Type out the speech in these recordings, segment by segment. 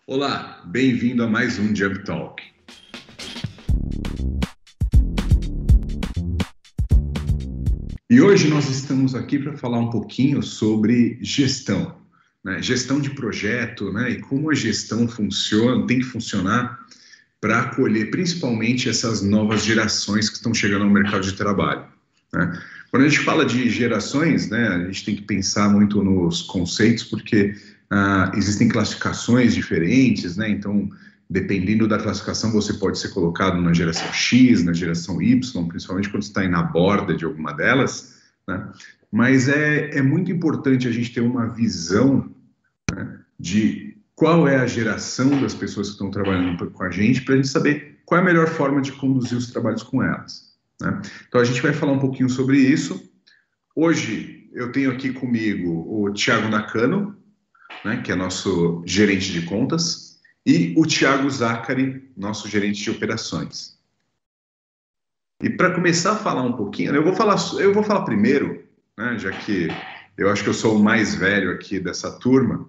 Olá, bem-vindo a mais um Jump Talk. E hoje nós estamos aqui para falar um pouquinho sobre gestão, né? Gestão de projeto, né? E como a gestão funciona, tem que funcionar para acolher principalmente essas novas gerações que estão chegando ao mercado de trabalho, né? Quando a gente fala de gerações, né, a gente tem que pensar muito nos conceitos, porque existem classificações diferentes, né? Então, dependendo da classificação, você pode ser colocado na geração X, na geração Y, principalmente quando você está aí na borda de alguma delas, né? Mas é muito importante a gente ter uma visão, né, de qual é a geração das pessoas que estão trabalhando com a gente, para a gente saber qual é a melhor forma de conduzir os trabalhos com elas, né? Então, a gente vai falar um pouquinho sobre isso. Hoje, eu tenho aqui comigo o Thiago Nakano, né, que é nosso gerente de contas, e o Thiago Zacari, nosso gerente de operações. E para começar a falar um pouquinho, né, eu vou falar primeiro, né, já que eu acho que eu sou o mais velho aqui dessa turma,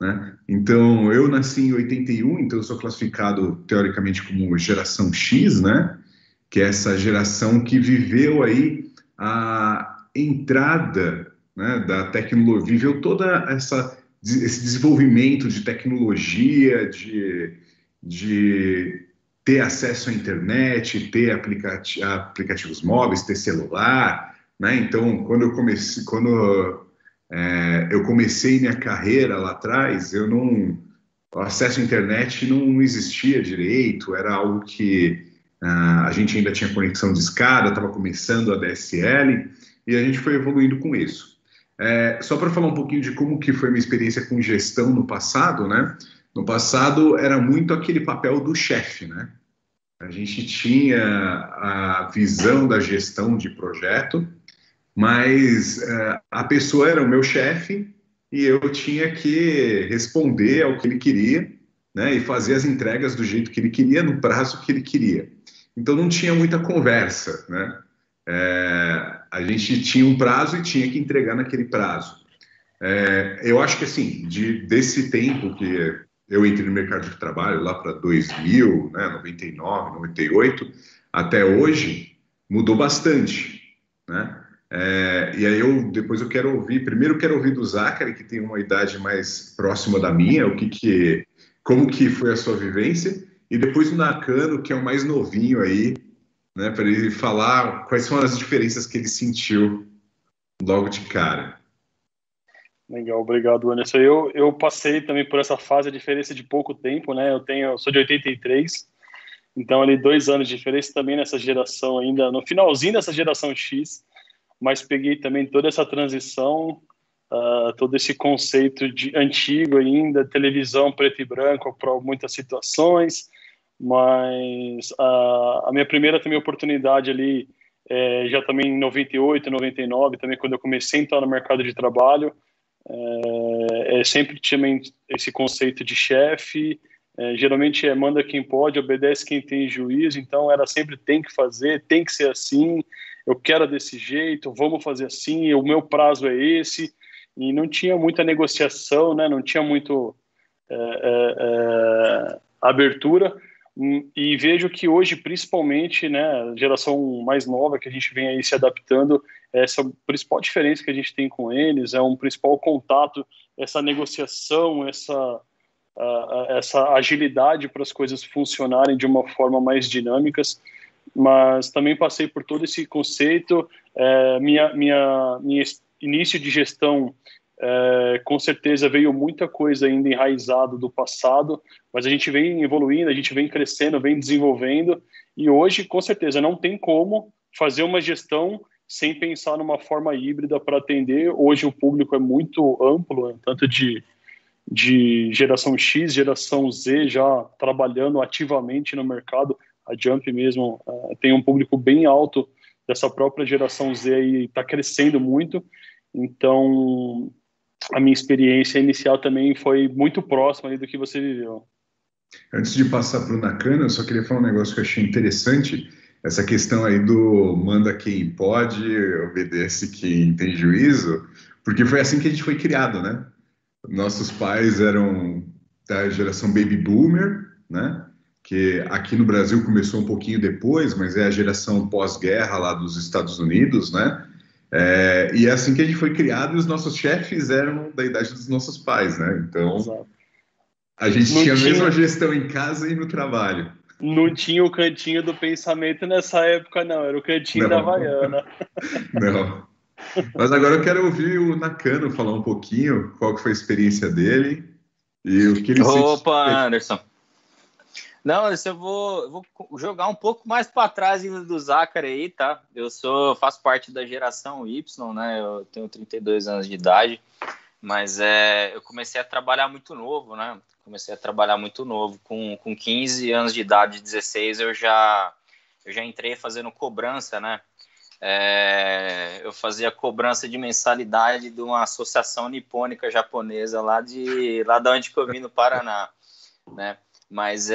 né? Então, eu nasci em 81, então eu sou classificado teoricamente como geração X, né? Que é essa geração que viveu aí a entrada, né, da tecnologia, viveu toda esse desenvolvimento de tecnologia, de ter acesso à internet, ter aplicativos móveis, ter celular, né? Então, eu comecei minha carreira lá atrás, o acesso à internet não existia direito, era algo que a gente ainda tinha conexão de escada, estava começando a DSL, e a gente foi evoluindo com isso. Só para falar um pouquinho de como que foi minha experiência com gestão no passado, né? No passado era muito aquele papel do chefe, né? A gente tinha a visão da gestão de projeto, mas a pessoa era o meu chefe e eu tinha que responder ao que ele queria, né, e fazer as entregas do jeito que ele queria, no prazo que ele queria. Então não tinha muita conversa, né? A gente tinha um prazo e tinha que entregar naquele prazo. Eu acho que assim, desse tempo que eu entrei no mercado de trabalho, lá para 2000, né, 99, 98, até hoje, mudou bastante, né? E aí depois eu quero ouvir, primeiro eu quero ouvir do Zacari, que tem uma idade mais próxima da minha, como que foi a sua vivência, e depois o Nakano, que é o mais novinho aí, né, para ele falar quais são as diferenças que ele sentiu logo de cara. Legal, obrigado, Anderson. Eu passei também por essa fase, a diferença de pouco tempo, né? Eu sou de 83, então ali 2 anos de diferença também nessa geração ainda, no finalzinho dessa geração X, mas peguei também toda essa transição, todo esse conceito de antigo ainda, televisão preto e branco para muitas situações, mas a minha primeira também oportunidade ali, já também em 98, 99, também quando eu comecei a entrar no mercado de trabalho, sempre tinha esse conceito de chefe, geralmente manda quem pode, obedece quem tem juízo, então era sempre tem que fazer, tem que ser assim, eu quero desse jeito, vamos fazer assim, o meu prazo é esse, e não tinha muita negociação, né? Não tinha muito abertura, e vejo que hoje, principalmente, né, a geração mais nova que a gente vem aí se adaptando, essa principal diferença que a gente tem com eles é um principal contato, essa negociação, essa agilidade para as coisas funcionarem de uma forma mais dinâmicas, mas também passei por todo esse conceito, minha início de gestão, com certeza veio muita coisa ainda enraizada do passado, mas a gente vem evoluindo, a gente vem crescendo, vem desenvolvendo, e hoje, com certeza, não tem como fazer uma gestão sem pensar numa forma híbrida para atender. Hoje o público é muito amplo, né? Tanto de geração X, geração Z, já trabalhando ativamente no mercado. A Jump mesmo tem um público bem alto dessa própria geração Z e está crescendo muito. Então, a minha experiência inicial também foi muito próxima ali do que você viveu. Antes de passar para o Nakano, eu só queria falar um negócio que eu achei interessante, essa questão aí do manda quem pode, obedece quem tem juízo, porque foi assim que a gente foi criado, né? Nossos pais eram da geração Baby Boomer, né? Que aqui no Brasil começou um pouquinho depois, mas é a geração pós-guerra lá dos Estados Unidos, né? E é assim que a gente foi criado e os nossos chefes eram da idade dos nossos pais, né? Então, Exato. a gente Não tinha a mesma tinha, gestão em casa e no trabalho. não tinha o cantinho do pensamento nessa época, não. Era o cantinho da Não, Havaiana. não. Mas agora eu quero ouvir o Nakano falar um pouquinho qual que foi a experiência dele e o que ele sente. Opa, Anderson. Não, Anderson, eu vou jogar um pouco mais para trás ainda do Zachary aí, tá? Faço parte da geração Y, né? Eu tenho 32 anos de idade, mas eu comecei a trabalhar muito novo, né? Com 15 anos de idade, 16, eu já entrei fazendo cobrança, né? Eu fazia cobrança de mensalidade de uma associação nipônica japonesa lá de onde que eu vim, no Paraná, né? Mas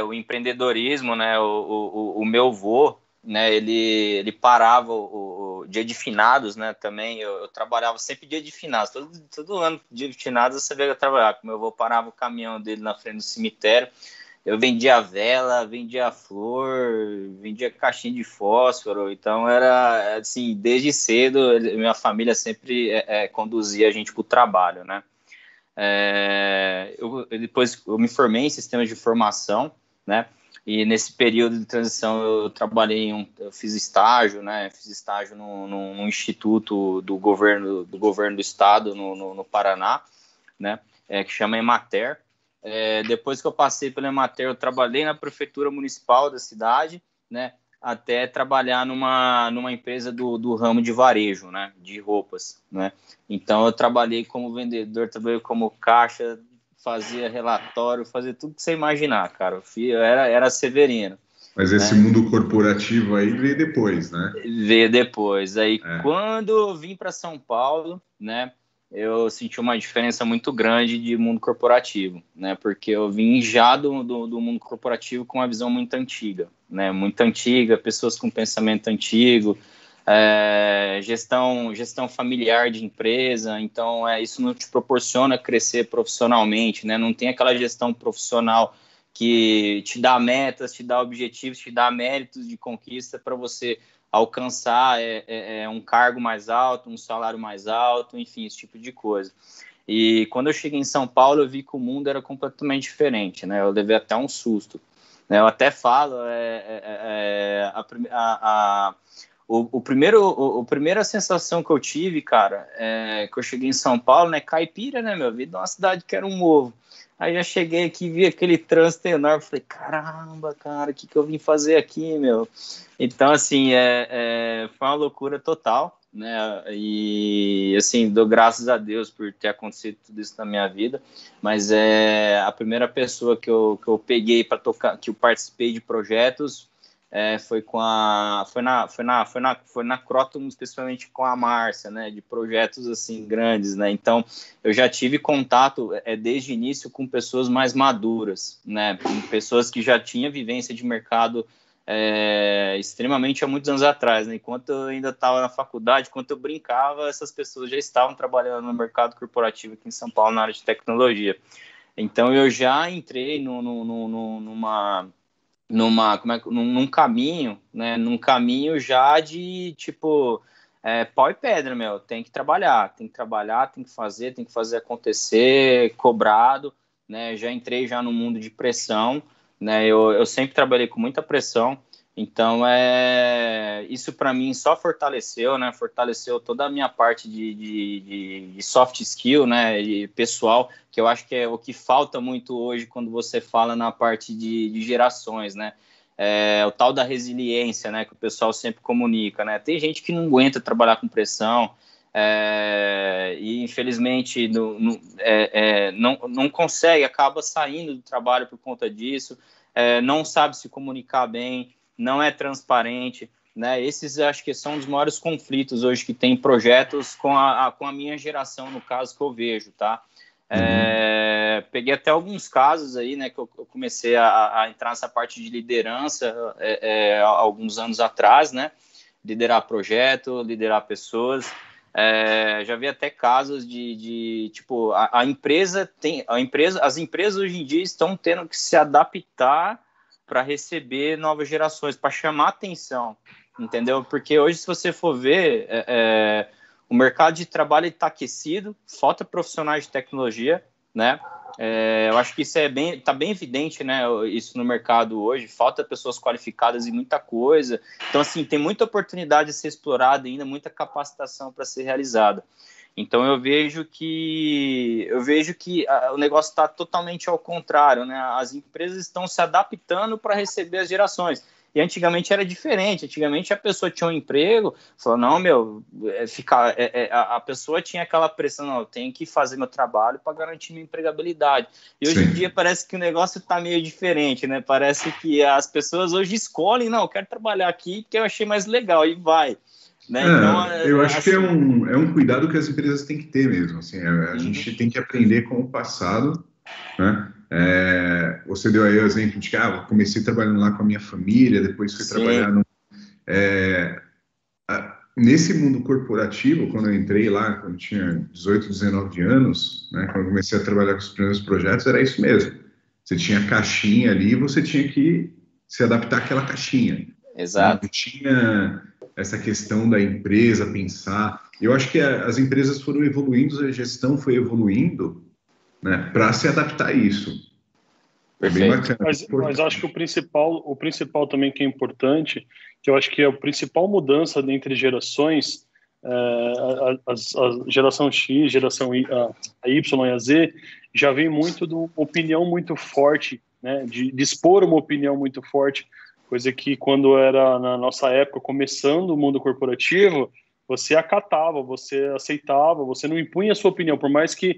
o empreendedorismo, né? O meu avô, né? Ele parava o dia de finados, né? Também eu trabalhava sempre dia de finados, todo ano dia de finados você veio trabalhar. Meu avô parava o caminhão dele na frente do cemitério. Eu vendia vela, vendia flor, vendia caixinha de fósforo. Então era assim, desde cedo minha família sempre conduzia a gente para o trabalho, né? Depois eu me formei em sistemas de informação, né? E nesse período de transição eu trabalhei eu fiz estágio, né? Fiz estágio num instituto do governo do estado no Paraná, né? Que chama Emater. Depois que eu passei pela Emater, eu trabalhei na prefeitura municipal da cidade, né? Até trabalhar numa empresa do ramo de varejo, né? De roupas, né? Então eu trabalhei como vendedor, trabalhei como caixa, fazia relatório, fazia tudo que você imaginar, cara. Eu era severino. Mas esse Né? mundo corporativo aí veio depois, né? Veio depois. Aí quando eu vim para São Paulo, né? Eu senti uma diferença muito grande de mundo corporativo, né? Porque eu vim já do mundo corporativo com uma visão muito antiga, né? Muito antiga, pessoas com pensamento antigo, gestão familiar de empresa. Então, isso não te proporciona crescer profissionalmente, né? Não tem aquela gestão profissional que te dá metas, te dá objetivos, te dá méritos de conquista para você alcançar um cargo mais alto, um salário mais alto, enfim, esse tipo de coisa. E quando eu cheguei em São Paulo, eu vi que o mundo era completamente diferente, né? Eu levei até um susto. Né? Eu até falo, a primeira sensação que eu tive, cara, que eu cheguei em São Paulo, né? Caipira, né, meu? Vi de uma cidade que era um ovo. Aí já cheguei aqui, vi aquele trânsito enorme, falei, caramba, cara, o que eu vim fazer aqui, meu? Então, assim, foi uma loucura total, né? E, assim, dou graças a Deus por ter acontecido tudo isso na minha vida, mas a primeira pessoa que eu peguei para tocar, que eu participei de projetos, foi na Croton, especialmente com a Márcia, né, de projetos assim grandes, né? Então eu já tive contato desde o início com pessoas mais maduras, né, com pessoas que já tinham vivência de mercado extremamente há muitos anos atrás, né? Enquanto eu ainda estava na faculdade, enquanto eu brincava, essas pessoas já estavam trabalhando no mercado corporativo aqui em São Paulo na área de tecnologia. Então eu já entrei num caminho, né? Num caminho já de tipo pau e pedra, meu. Tem que trabalhar, tem que fazer acontecer, cobrado, né? Já entrei já no mundo de pressão, né? Eu sempre trabalhei com muita pressão, então isso para mim só fortaleceu, né? Fortaleceu toda a minha parte de soft skill, né? E pessoal, que eu acho que é o que falta muito hoje quando você fala na parte de gerações, né? O tal da resiliência, né, que o pessoal sempre comunica, né? Tem gente que não aguenta trabalhar com pressão e infelizmente não consegue, acaba saindo do trabalho por conta disso, não sabe se comunicar bem, não é transparente, né? Esses acho que são os maiores conflitos hoje que tem projetos com a minha geração, no caso que eu vejo, tá? Peguei até alguns casos aí, né, que eu comecei a entrar nessa parte de liderança há alguns anos atrás, né, liderar projeto, liderar pessoas, Já vi até casos de tipo, as empresas hoje em dia estão tendo que se adaptar para receber novas gerações, para chamar atenção, entendeu? Porque hoje, se você for ver, o mercado de trabalho está aquecido, falta profissionais de tecnologia, né? Eu acho que isso tá bem evidente, né? Isso no mercado hoje, falta pessoas qualificadas em muita coisa. Então, assim, tem muita oportunidade a ser explorada ainda, muita capacitação para ser realizada. Então, eu vejo que o negócio está totalmente ao contrário, né? As empresas estão se adaptando para receber as gerações. E antigamente era diferente. Antigamente a pessoa tinha um emprego, falou, não, meu, a pessoa tinha aquela pressão, não, eu tenho que fazer meu trabalho para garantir minha empregabilidade. E hoje em dia parece que o negócio está meio diferente, né? Parece que as pessoas hoje escolhem, não, eu quero trabalhar aqui porque eu achei mais legal, e vai. Né? Então, eu acho que é um cuidado que as empresas têm que ter mesmo. Assim, a gente tem que aprender com o passado, né? Você deu aí o exemplo de que eu comecei trabalhando lá com a minha família, depois fui trabalhar nesse mundo corporativo. Quando eu entrei lá, quando eu tinha 18, 19 anos, né, quando eu comecei a trabalhar com os primeiros projetos, era isso mesmo. Você tinha a caixinha ali e você tinha que se adaptar àquela caixinha. Exato. Não tinha essa questão da empresa pensar. Eu acho que as empresas foram evoluindo, a gestão foi evoluindo, né, para se adaptar a isso. Perfeito. Bem bacana. Mas acho que o principal também que é importante, que eu acho que é a principal mudança entre gerações, a geração X, geração a Y e a Z, já vem muito de uma opinião muito forte, né, de expor uma opinião muito forte, coisa que quando era na nossa época, começando o mundo corporativo, você acatava, você aceitava, você não impunha a sua opinião, por mais que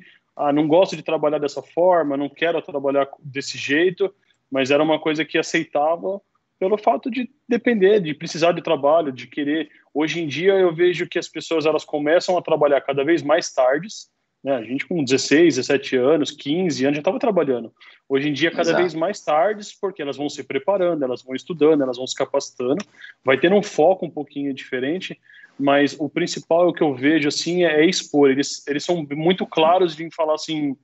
não gosto de trabalhar dessa forma, não quero trabalhar desse jeito, mas era uma coisa que aceitava pelo fato de depender, de precisar de trabalho, de querer. Hoje em dia eu vejo que as pessoas elas começam a trabalhar cada vez mais tardes, né? A gente com 16, 17 anos, 15 anos já estava trabalhando. Hoje em dia cada vez mais tardes, porque elas vão se preparando, elas vão estudando, elas vão se capacitando, vai tendo um foco um pouquinho diferente. Mas o principal, o que eu vejo assim, é expor. Eles são muito claros de falar assim,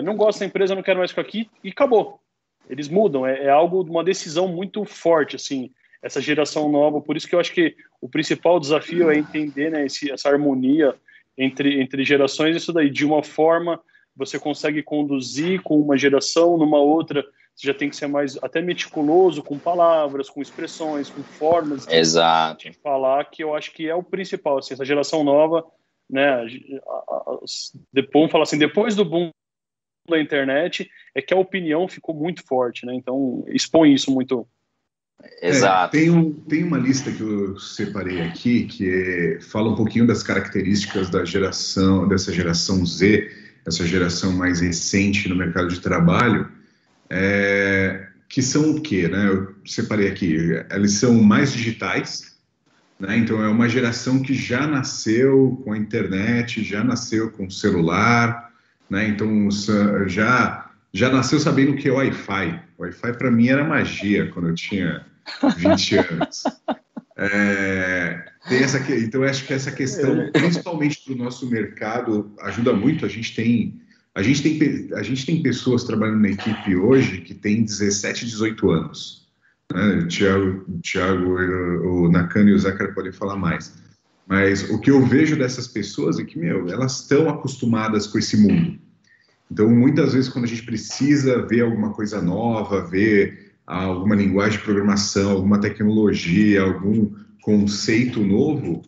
não gosto da empresa, não quero mais ficar aqui, e acabou. Eles mudam, é algo, uma decisão muito forte, assim, essa geração nova. Por isso que eu acho que o principal desafio é entender, né, essa harmonia entre gerações. Isso daí, de uma forma, você consegue conduzir com uma geração, numa outra você já tem que ser mais até meticuloso com palavras, com expressões, com formas de falar, que eu acho que é o principal. Assim, essa geração nova, né? Vamos falar assim, depois do boom da internet, é que a opinião ficou muito forte, né? Então, expõe isso muito. Exato. Tem uma lista que eu separei aqui, que fala um pouquinho das características dessa geração Z, essa geração mais recente no mercado de trabalho. Que são o quê, né? Eu separei aqui. Eles são mais digitais, né? Então é uma geração que já nasceu com a internet, já nasceu com o celular, né? Então já nasceu sabendo o que é Wi-Fi. Wi-Fi para mim era magia quando eu tinha 20 anos. Então eu acho que essa questão, principalmente do nosso mercado, ajuda muito. A gente tem pessoas trabalhando na equipe hoje que tem 17, 18 anos. Né? O Thiago, o Nakano e o Zachary podem falar mais. Mas o que eu vejo dessas pessoas é que, elas estão acostumadas com esse mundo. Então, muitas vezes, quando a gente precisa ver alguma coisa nova, ver alguma linguagem de programação, alguma tecnologia, algum conceito novo,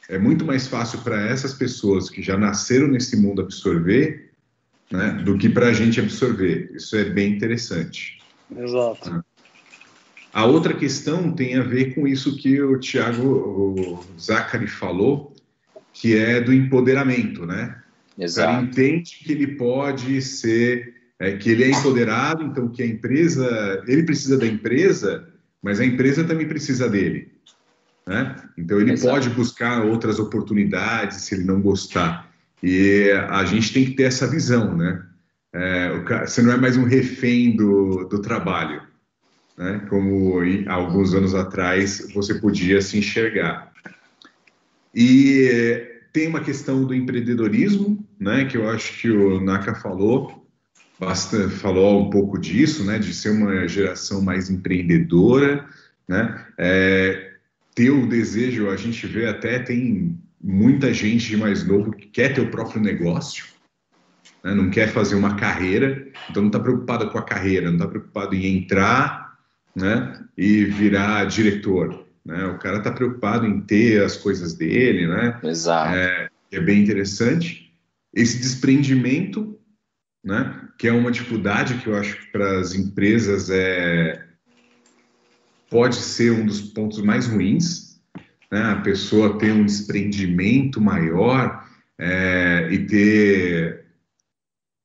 é muito mais fácil para essas pessoas que já nasceram nesse mundo absorver, né, do que para a gente absorver. Isso é bem interessante. Exato. A outra questão tem a ver com isso que o Zachary falou, que é do empoderamento, né? Exato. O cara entende que ele pode ser, que ele é empoderado, então que a empresa, ele precisa da empresa, mas a empresa também precisa dele, né? Então ele pode buscar outras oportunidades se ele não gostar. E a gente tem que ter essa visão, né? Você não é mais um refém do trabalho, né? Como há alguns anos atrás você podia se enxergar. E tem uma questão do empreendedorismo, né, que eu acho que o Naka falou um pouco disso, né, de ser uma geração mais empreendedora, né, ter o desejo, a gente vê até, tem muita gente de mais novo que quer ter o próprio negócio, né, não quer fazer uma carreira, então não está preocupado com a carreira, não está preocupado em entrar, né, e virar diretor, né, o cara está preocupado em ter as coisas dele, né, Exato. é bem interessante. Esse desprendimento, né, que é uma dificuldade que eu acho que para as empresas pode ser um dos pontos mais ruins, né, a pessoa ter um desprendimento maior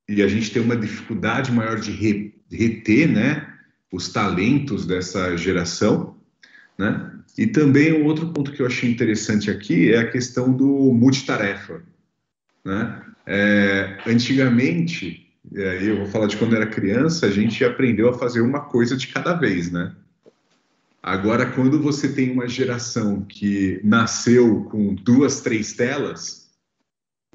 e a gente ter uma dificuldade maior de reter, né, os talentos dessa geração, né? E também um outro ponto que eu achei interessante aqui é a questão do multitarefa, né? Antigamente, eu vou falar de quando era criança, a gente aprendeu a fazer uma coisa de cada vez, né? Agora, quando você tem uma geração que nasceu com 2, 3 telas,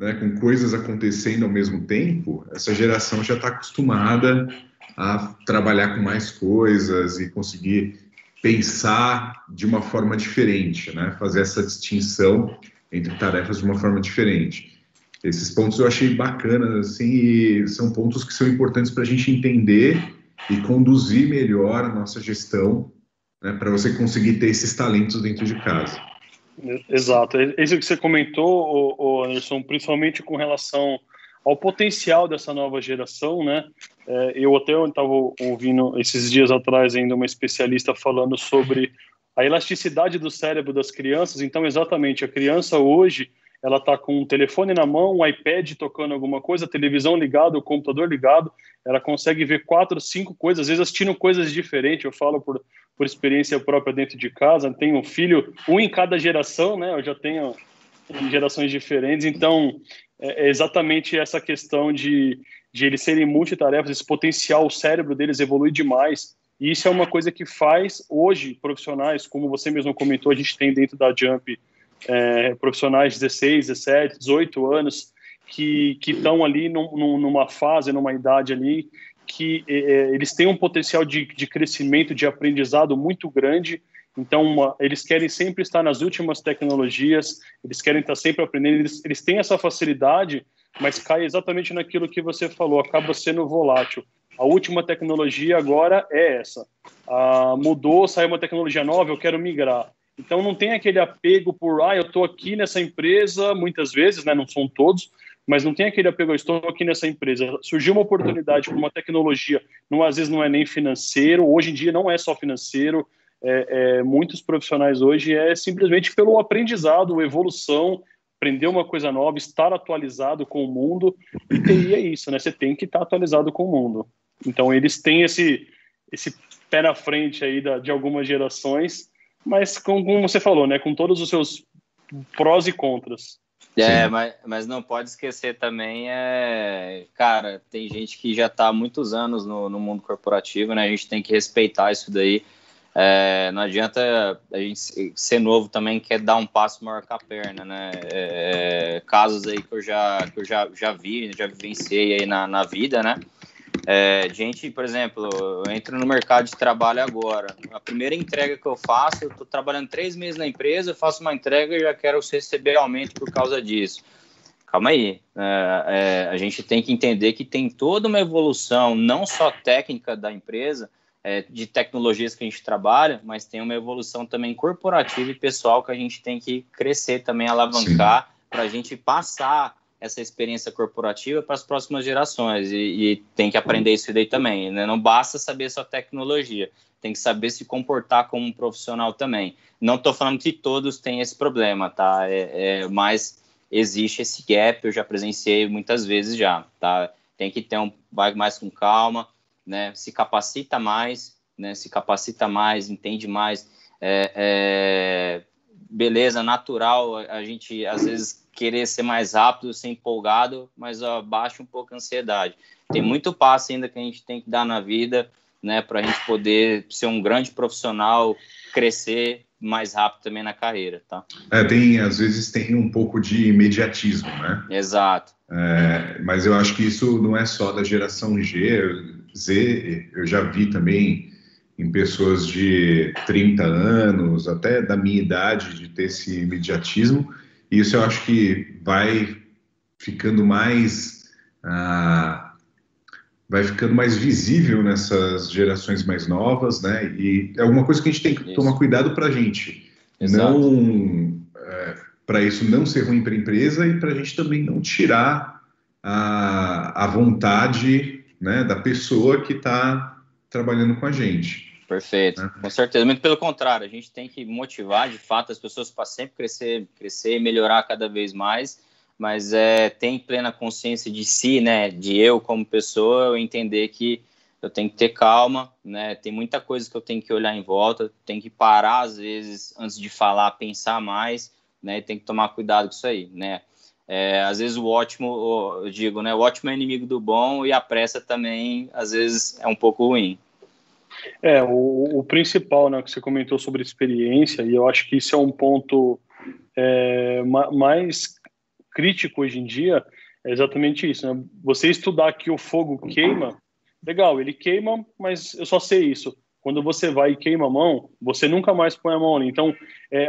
né, com coisas acontecendo ao mesmo tempo, essa geração já está acostumada a trabalhar com mais coisas e conseguir pensar de uma forma diferente, né? Fazer essa distinção entre tarefas de uma forma diferente. Esses pontos eu achei bacanas, assim, e são pontos que são importantes para a gente entender e conduzir melhor a nossa gestão, né, para você conseguir ter esses talentos dentro de casa. Exato. Isso que você comentou, Anderson, principalmente com relação ao potencial dessa nova geração, né? Eu até estava ouvindo esses dias atrás ainda uma especialista falando sobre a elasticidade do cérebro das crianças. Então, exatamente, a criança hoje, ela está com um telefone na mão, um iPad tocando alguma coisa, a televisão ligada, o computador ligado, ela consegue ver 4, 5 coisas, às vezes assistindo coisas diferentes. Eu falo por experiência própria dentro de casa, tenho um filho, um em cada geração, né? Eu já tenho gerações diferentes, então é exatamente essa questão de eles serem multitarefas, esse potencial, o cérebro deles evolui demais, e isso é uma coisa que faz hoje profissionais, como você mesmo comentou, a gente tem dentro da Jump profissionais de 16, 17, 18 anos que estão ali numa fase, numa idade ali que eles têm um potencial de crescimento, de aprendizado muito grande. Então, eles querem sempre estar nas últimas tecnologias, eles querem estar sempre aprendendo, eles têm essa facilidade, mas cai exatamente naquilo que você falou, acaba sendo volátil. A última tecnologia agora é essa. Mudou, saiu uma tecnologia nova, eu quero migrar. Então, não tem aquele apego por, eu estou aqui nessa empresa, muitas vezes, né, não são todos, mas não tem aquele apego, eu estou aqui nessa empresa. Surgiu uma oportunidade para uma tecnologia, às vezes não é nem financeiro, hoje em dia não é só financeiro, muitos profissionais hoje simplesmente pelo aprendizado, evolução, aprender uma coisa nova, estar atualizado com o mundo, e TI é isso, né? Você tem que estar atualizado com o mundo. Então, eles têm esse pé na frente aí de algumas gerações, mas como você falou, né? Com todos os seus prós e contras. Mas não pode esquecer também, cara, tem gente que já está há muitos anos no mundo corporativo, né? A gente tem que respeitar isso daí. Não adianta a gente ser novo também, quer dar um passo maior com a perna, né? Casos aí que eu já vi, já vivenciei aí na vida, né? Gente, por exemplo, eu entro no mercado de trabalho agora, a primeira entrega que eu faço, eu estou trabalhando 3 meses na empresa, eu faço uma entrega e já quero receber aumento por causa disso. Calma aí, a gente tem que entender que tem toda uma evolução, não só técnica da empresa, de tecnologias que a gente trabalha, mas tem uma evolução também corporativa e pessoal que a gente tem que crescer também, alavancar, para a gente passar essa experiência corporativa para as próximas gerações, e tem que aprender isso daí também, né? Não basta saber só tecnologia, tem que saber se comportar como um profissional também. Não estou falando que todos têm esse problema, tá? Mas existe esse gap, eu já presenciei muitas vezes já, tá? Tem que vai mais com calma, né? Se capacita mais, né? Entende mais, beleza, natural, a gente às vezes querer ser mais rápido, ser empolgado, mas baixa um pouco a ansiedade. Tem muito passo ainda que a gente tem que dar na vida, né, para a gente poder ser um grande profissional, crescer mais rápido também na carreira, tá? Às vezes tem um pouco de imediatismo, né? Exato. Mas eu acho que isso não é só da geração Z, eu já vi também em pessoas de 30 anos, até da minha idade, de ter esse imediatismo, e isso eu acho que vai ficando mais visível nessas gerações mais novas, né? E é alguma coisa que a gente tem que tomar cuidado para a gente não, para isso não ser ruim para a empresa e para a gente também não tirar a vontade, né, da pessoa que está trabalhando com a gente. Perfeito, né? Com certeza. Muito pelo contrário, a gente tem que motivar, de fato, as pessoas para sempre crescer e melhorar cada vez mais, mas tem plena consciência de si, né, de eu como pessoa, eu entender que eu tenho que ter calma, né, tem muita coisa que eu tenho que olhar em volta, tenho que parar, às vezes, antes de falar, pensar mais, né, e tem que tomar cuidado com isso aí, né. Às vezes o ótimo, eu digo, né, o ótimo é inimigo do bom e a pressa também, às vezes, é um pouco ruim. O principal, né, que você comentou sobre experiência, e eu acho que isso é um ponto mais crítico hoje em dia, é exatamente isso, né? Você estudar que o fogo queima, legal, ele queima, mas eu só sei isso. Quando você vai e queima a mão, você nunca mais põe a mão ali. Então,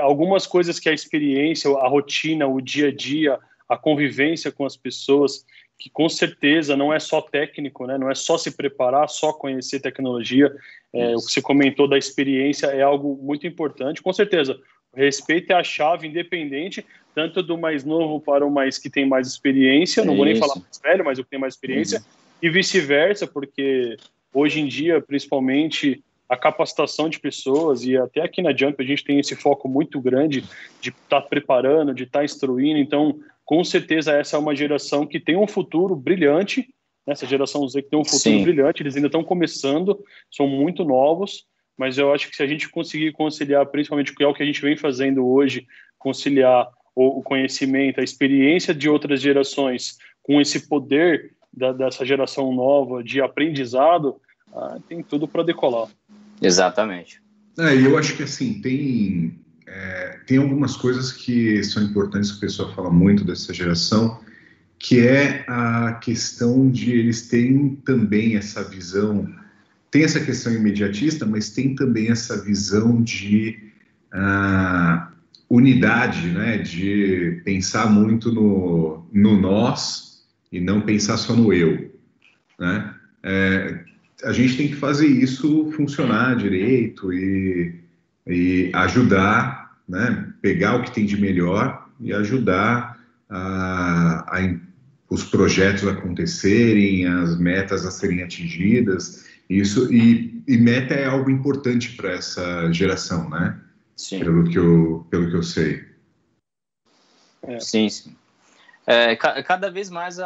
algumas coisas que a experiência, a rotina, o dia a dia, a convivência com as pessoas, que com certeza não é só técnico, né? Não é só se preparar, só conhecer tecnologia. O que você comentou da experiência é algo muito importante. Com certeza, o respeito é a chave, independente, tanto do mais novo para o mais que tem mais experiência, não vou nem falar mais velho, mas o que tem mais experiência, e vice-versa, porque hoje em dia, principalmente, a capacitação de pessoas, e até aqui na Jump a gente tem esse foco muito grande de estar preparando, de estar instruindo, então, com certeza, essa é uma geração que tem um futuro brilhante, né? Essa geração Z que tem um futuro brilhante, eles ainda estão começando, são muito novos, mas eu acho que se a gente conseguir conciliar, principalmente o que a gente vem fazendo hoje, conciliar o conhecimento, a experiência de outras gerações com esse poder dessa geração nova de aprendizado, tem tudo para decolar. Exatamente. E eu acho que assim, tem algumas coisas que são importantes, que o pessoal fala muito dessa geração, que é a questão de eles terem também essa visão, tem essa questão imediatista, mas tem também essa visão de unidade, né, de pensar muito no nós e não pensar só no eu, né? A gente tem que fazer isso funcionar direito e ajudar, né, pegar o que tem de melhor e ajudar os projetos a acontecerem, as metas a serem atingidas. Isso, e meta é algo importante para essa geração, né? Sim. Pelo que eu sei. Sim. Cada vez mais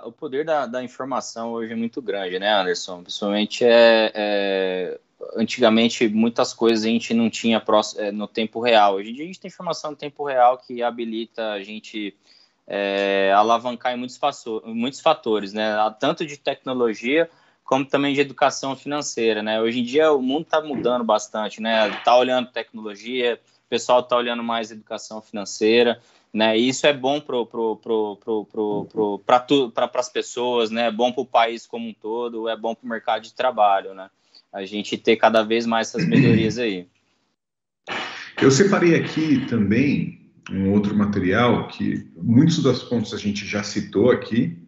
o poder da informação hoje é muito grande, né, Anderson? Principalmente antigamente muitas coisas a gente não tinha no tempo real. Hoje em dia a gente tem informação no tempo real que habilita a gente alavancar em muitos fatores, né? Tanto de tecnologia como também de educação financeira, né? Hoje em dia o mundo está mudando bastante, né? Está olhando tecnologia, o pessoal está olhando mais educação financeira, né? E isso é bom para as pessoas, né? É bom para o país como um todo, é bom para o mercado de trabalho, né? A gente ter cada vez mais essas melhorias aí. Eu separei aqui também um outro material que muitos dos pontos a gente já citou aqui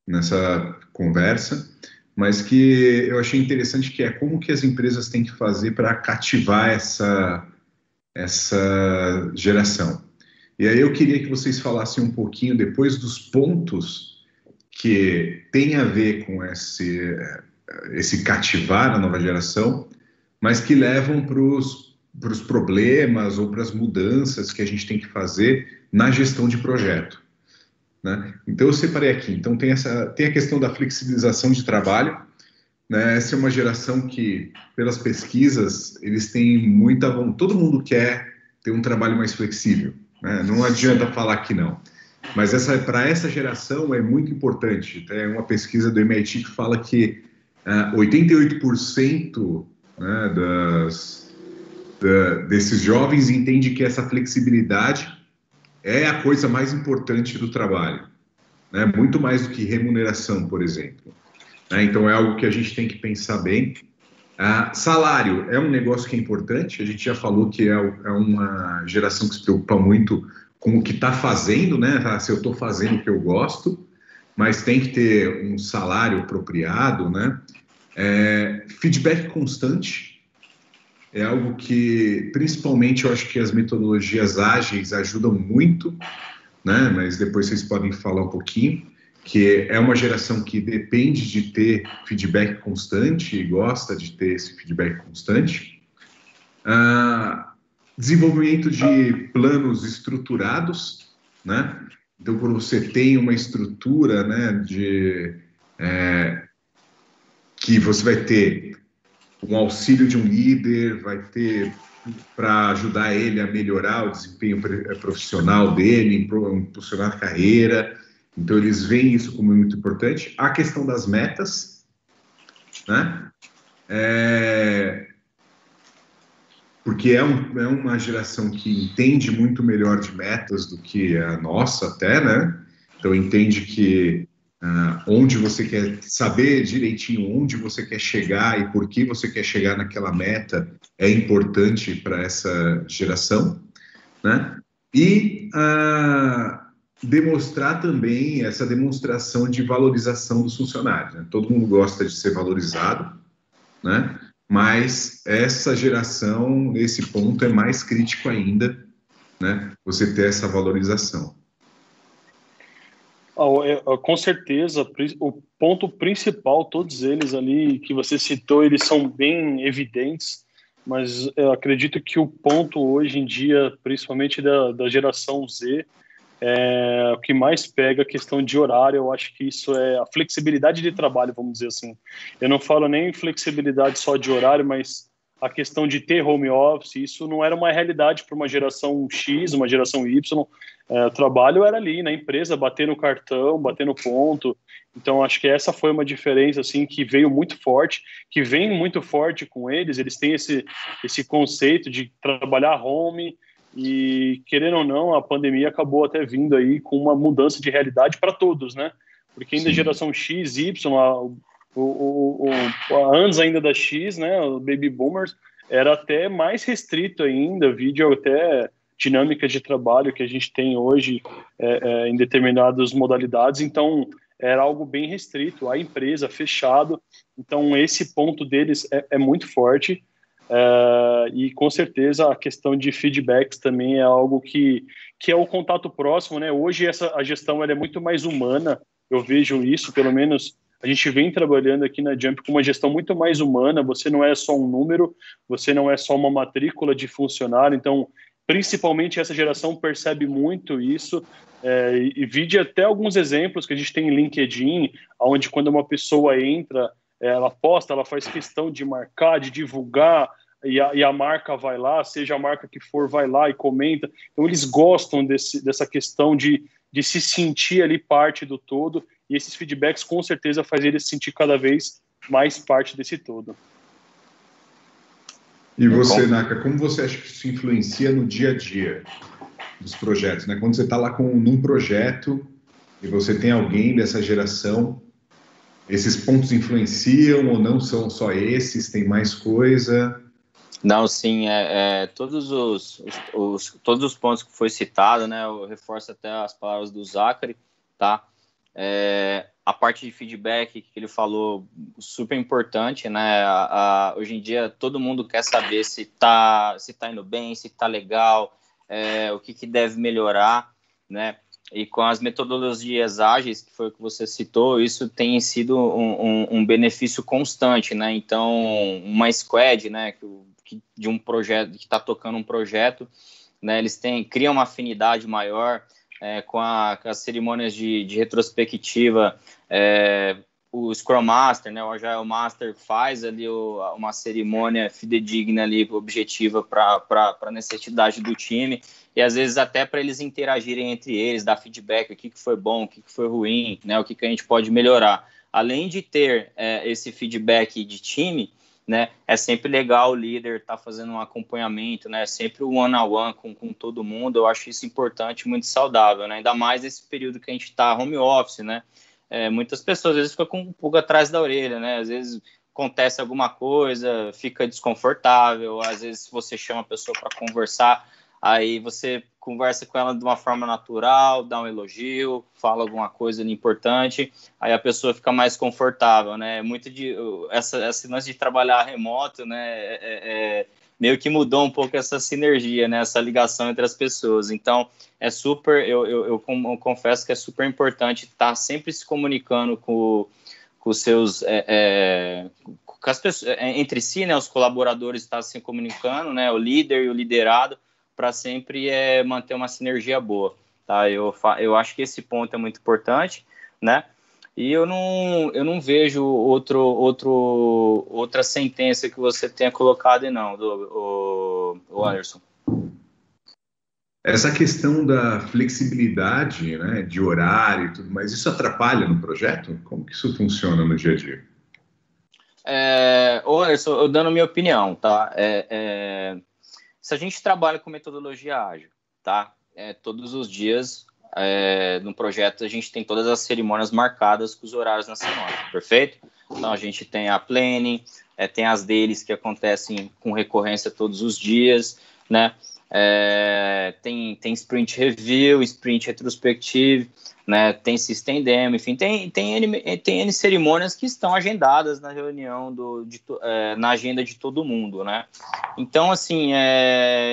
nessa conversa, mas que eu achei interessante, que é como que as empresas têm que fazer para cativar essa geração. E aí eu queria que vocês falassem um pouquinho depois dos pontos que tem a ver com esse cativar a nova geração, mas que levam para os problemas ou para as mudanças que a gente tem que fazer na gestão de projeto, né? Então eu separei aqui. Então tem a questão da flexibilização de trabalho, né? Essa é uma geração que, pelas pesquisas, eles têm muita vontade, todo mundo quer ter um trabalho mais flexível, né? Não adianta falar que não. Mas para essa geração é muito importante. Tem uma pesquisa do MIT que fala que 88%, né, desses jovens entende que essa flexibilidade é a coisa mais importante do trabalho, né, muito mais do que remuneração, por exemplo. Né, então é algo que a gente tem que pensar bem. Salário é um negócio que é importante, a gente já falou que é uma geração que se preocupa muito com o que está fazendo, né, se eu estou fazendo o que eu gosto, mas tem que ter um salário apropriado, né? Feedback constante é algo que, principalmente, eu acho que as metodologias ágeis ajudam muito, né? Mas depois vocês podem falar um pouquinho, que é uma geração que depende de ter feedback constante e gosta de ter esse feedback constante. Desenvolvimento de planos estruturados, né? Então, quando você tem uma estrutura, né, que você vai ter um auxílio de um líder, vai ter para ajudar ele a melhorar o desempenho profissional dele, impulsionar a carreira. Então, eles veem isso como muito importante. A questão das metas, né? Porque é uma geração que entende muito melhor de metas do que a nossa até, né? Então, entende que onde você quer saber direitinho onde você quer chegar e por que você quer chegar naquela meta é importante para essa geração, né? E demonstrar também essa demonstração de valorização dos funcionários, né? Todo mundo gosta de ser valorizado, né? Mas essa geração, nesse ponto, é mais crítico ainda, né? Você ter essa valorização. Com certeza, o ponto principal, todos eles ali que você citou, eles são bem evidentes, mas eu acredito que o ponto hoje em dia, principalmente da geração Z, o que mais pega a questão de horário. Eu acho que isso é a flexibilidade de trabalho, vamos dizer assim. Eu não falo nem flexibilidade só de horário, mas a questão de ter home office, isso não era uma realidade para uma geração X, uma geração Y. O trabalho era ali na empresa, bater no cartão, bater no ponto. Então, acho que essa foi uma diferença assim que veio muito forte, que vem muito forte com eles. Eles têm esse conceito de trabalhar home. E, querendo ou não, a pandemia acabou até vindo aí com uma mudança de realidade para todos, né? Porque ainda a geração X, Y, antes ainda da X, né, o Baby Boomers, era até mais restrito ainda, vídeo até dinâmicas de trabalho que a gente tem hoje em determinadas modalidades. Então, era algo bem restrito, a empresa, fechado. Então, esse ponto deles é muito forte. E com certeza a questão de feedbacks também é algo que é o contato próximo, né? Hoje a gestão ela é muito mais humana, eu vejo isso, pelo menos a gente vem trabalhando aqui na Jump com uma gestão muito mais humana. Você não é só um número, você não é só uma matrícula de funcionário. Então, principalmente essa geração percebe muito isso, e vide até alguns exemplos que a gente tem em LinkedIn, onde quando uma pessoa entra, ela posta, ela faz questão de marcar, de divulgar, e a marca vai lá, seja a marca que for, vai lá e comenta. Então, eles gostam dessa questão de se sentir ali parte do todo, e esses feedbacks, com certeza, fazem eles se sentir cada vez mais parte desse todo. E você, Naka, como você acha que isso influencia no dia a dia dos projetos, né? Quando você está lá num projeto e você tem alguém dessa geração, esses pontos influenciam ou não são só esses? Tem mais coisa? Não, sim, todos os pontos que foi citado, né? Eu reforço até as palavras do Zachary, tá? A parte de feedback que ele falou, super importante, né? Hoje em dia todo mundo quer saber se tá indo bem, se tá legal, o que deve melhorar, né? E com as metodologias ágeis, que foi o que você citou, isso tem sido um benefício constante, né? Então, uma squad, né, de um projeto, que está tocando um projeto, né, eles criam uma afinidade maior com as cerimônias de retrospectiva. O Scrum Master, né, o Agile Master faz ali uma cerimônia fidedigna ali, objetiva para a necessidade do time, e às vezes até para eles interagirem entre eles, dar feedback, o que foi bom, o que foi ruim, né, o que a gente pode melhorar. além de ter esse feedback de time, né, é sempre legal o líder estar fazendo um acompanhamento, né, sempre o one-on-one com todo mundo. Eu acho isso importante, muito saudável, né, ainda mais nesse período que a gente está home office, né, muitas pessoas às vezes ficam com um pulga atrás da orelha, né, às vezes acontece alguma coisa, fica desconfortável, às vezes você chama a pessoa para conversar, aí você conversa com ela de uma forma natural, dá um elogio, fala alguma coisa importante, aí a pessoa fica mais confortável, né? Muito esse lance de trabalhar remoto, né? Meio que mudou um pouco essa sinergia, né? Essa ligação entre as pessoas. Então, eu confesso que é super importante estar sempre se comunicando com os seus... com as pessoas, entre si, né? Os colaboradores estar se comunicando, né? O líder e o liderado, para sempre manter uma sinergia boa, tá? Eu acho que esse ponto é muito importante, né? E eu não vejo outra sentença que você tenha colocado aí, não, o Anderson. Essa questão da flexibilidade, né, de horário e tudo mais, isso atrapalha no projeto? Como que isso funciona no dia a dia? Anderson, eu dando minha opinião, tá? Se a gente trabalha com metodologia ágil, tá? Todos os dias no projeto a gente tem todas as cerimônias marcadas com os horários na semana, perfeito? Então a gente tem a planning, tem as dailies que acontecem com recorrência todos os dias, né? Tem sprint review, sprint retrospective, né? Tem system demo, enfim, tem N cerimônias que estão agendadas na reunião na agenda de todo mundo, né? Então, assim,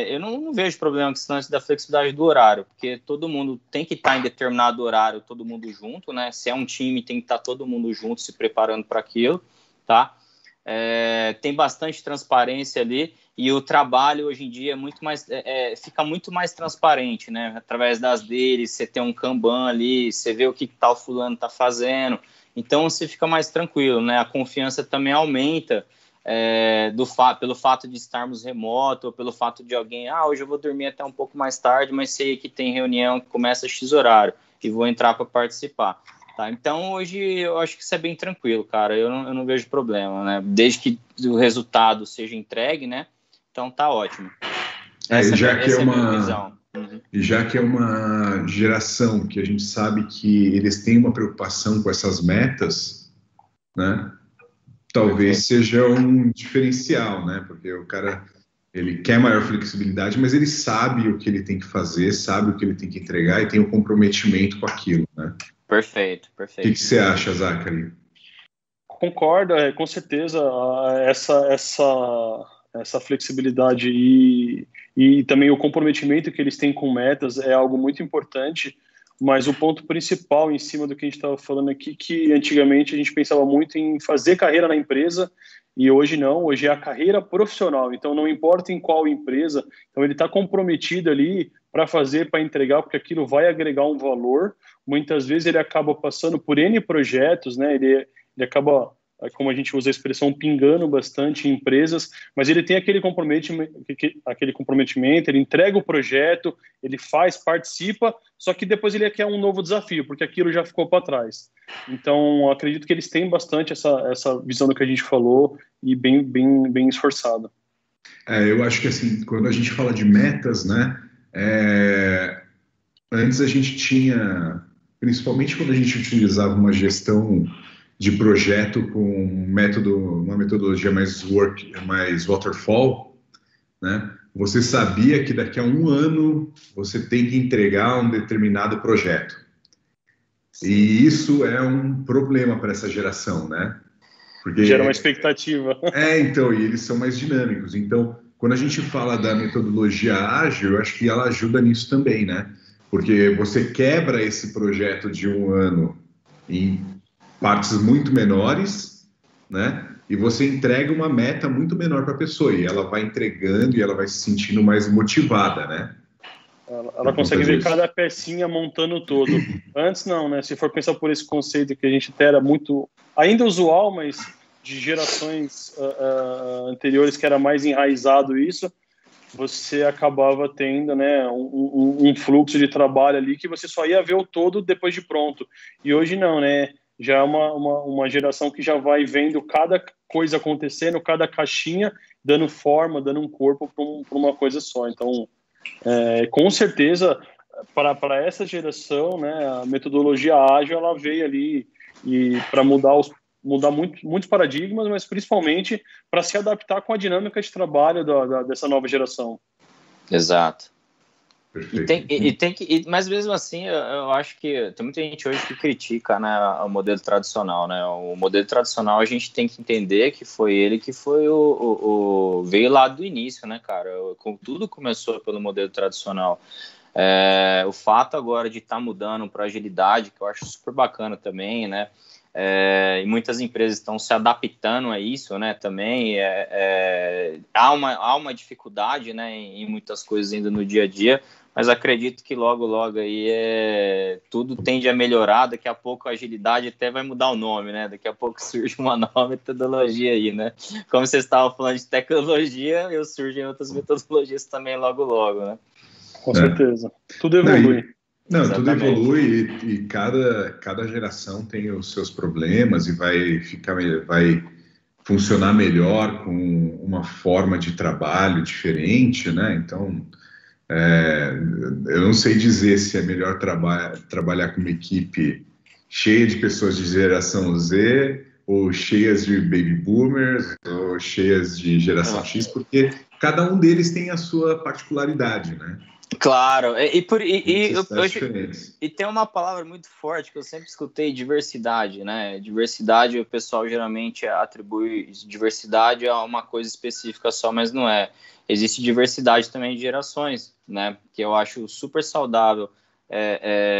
eu não vejo problema com esse lance da flexibilidade do horário, porque todo mundo tem que estar em determinado horário, todo mundo junto, né? Se é um time, tem que estar todo mundo junto se preparando para aquilo, tá? Tem bastante transparência ali, e o trabalho hoje em dia fica muito mais transparente, né? Através das deles, você tem um Kanban ali, você vê o que tal fulano está fazendo, então você fica mais tranquilo, né? A confiança também aumenta pelo fato de estarmos remoto, ou pelo fato de alguém, hoje eu vou dormir até um pouco mais tarde, mas sei que tem reunião que começa a X horário, e vou entrar para participar. Tá, então, hoje, eu acho que isso é bem tranquilo, cara. Eu não vejo problema, né? Desde que o resultado seja entregue, né? Então, tá ótimo. Essa é a minha visão. E já que é uma geração que a gente sabe que eles têm uma preocupação com essas metas, né? Talvez seja um diferencial, né? Porque o cara, ele quer maior flexibilidade, mas ele sabe o que ele tem que fazer, sabe o que ele tem que entregar e tem um comprometimento com aquilo, né? Perfeito. O que você acha, Zachary? Concordo, com certeza, essa flexibilidade e também o comprometimento que eles têm com metas é algo muito importante, mas o ponto principal em cima do que a gente estava falando aqui, que antigamente a gente pensava muito em fazer carreira na empresa, e hoje não, hoje é a carreira profissional, então não importa em qual empresa, então ele está comprometido ali para fazer, para entregar, porque aquilo vai agregar um valor. Muitas vezes ele acaba passando por N projetos, né? Ele acaba, como a gente usa a expressão, pingando bastante em empresas, mas ele tem aquele comprometimento, ele entrega o projeto, ele faz, participa, só que depois ele quer um novo desafio, porque aquilo já ficou para trás. Então, acredito que eles têm bastante essa visão do que a gente falou e bem esforçada. Eu acho que, assim, quando a gente fala de metas, né, antes a gente tinha, principalmente quando a gente utilizava uma gestão de projeto com uma metodologia mais waterfall, né? Você sabia que daqui a um ano você tem que entregar um determinado projeto. E isso é um problema para essa geração, né? Porque gera uma expectativa. Então, e eles são mais dinâmicos. Então, quando a gente fala da metodologia ágil, eu acho que ela ajuda nisso também, né? Porque você quebra esse projeto de um ano em partes muito menores, né? E você entrega uma meta muito menor para a pessoa, e ela vai entregando e ela vai se sentindo mais motivada, né? Ela consegue ver cada pecinha montando todo. Antes não, né? Se for pensar por esse conceito que a gente até era muito, ainda usual, mas de gerações anteriores que era mais enraizado isso, você acabava tendo, né, um fluxo de trabalho ali que você só ia ver o todo depois de pronto. E hoje não, né? já é uma geração que já vai vendo cada coisa acontecendo, cada caixinha dando forma, dando um corpo para uma coisa só. Então, com certeza, para essa geração, né, a metodologia ágil ela veio ali e para mudar muitos paradigmas, mas principalmente para se adaptar com a dinâmica de trabalho dessa nova geração. Exato. Perfeito. Mas mesmo assim, eu acho que tem muita gente hoje que critica, né, o modelo tradicional, né? O modelo tradicional a gente tem que entender que foi ele que foi veio lá do início, né, cara? Tudo começou pelo modelo tradicional. O fato agora de estar mudando para agilidade, que eu acho super bacana também, né? E muitas empresas estão se adaptando a isso, né? Também há uma dificuldade, né, em muitas coisas ainda no dia a dia, mas acredito que logo aí tudo tende a melhorar. Daqui a pouco a agilidade até vai mudar o nome, né? Daqui a pouco surge uma nova metodologia aí, né? Como vocês estavam falando de tecnologia, surgem outras metodologias também logo, né? Com certeza. Tudo evolui. Não, tudo evolui e cada geração tem os seus problemas e vai funcionar melhor com uma forma de trabalho diferente, né? Então, eu não sei dizer se é melhor trabalhar com uma equipe cheia de pessoas de geração Z ou cheias de baby boomers ou cheias de geração X, porque cada um deles tem a sua particularidade, né? Claro, e tem uma palavra muito forte que eu sempre escutei: diversidade, né? Diversidade, o pessoal geralmente atribui diversidade a uma coisa específica só, mas não é. Existe diversidade também de gerações, né? Que eu acho super saudável.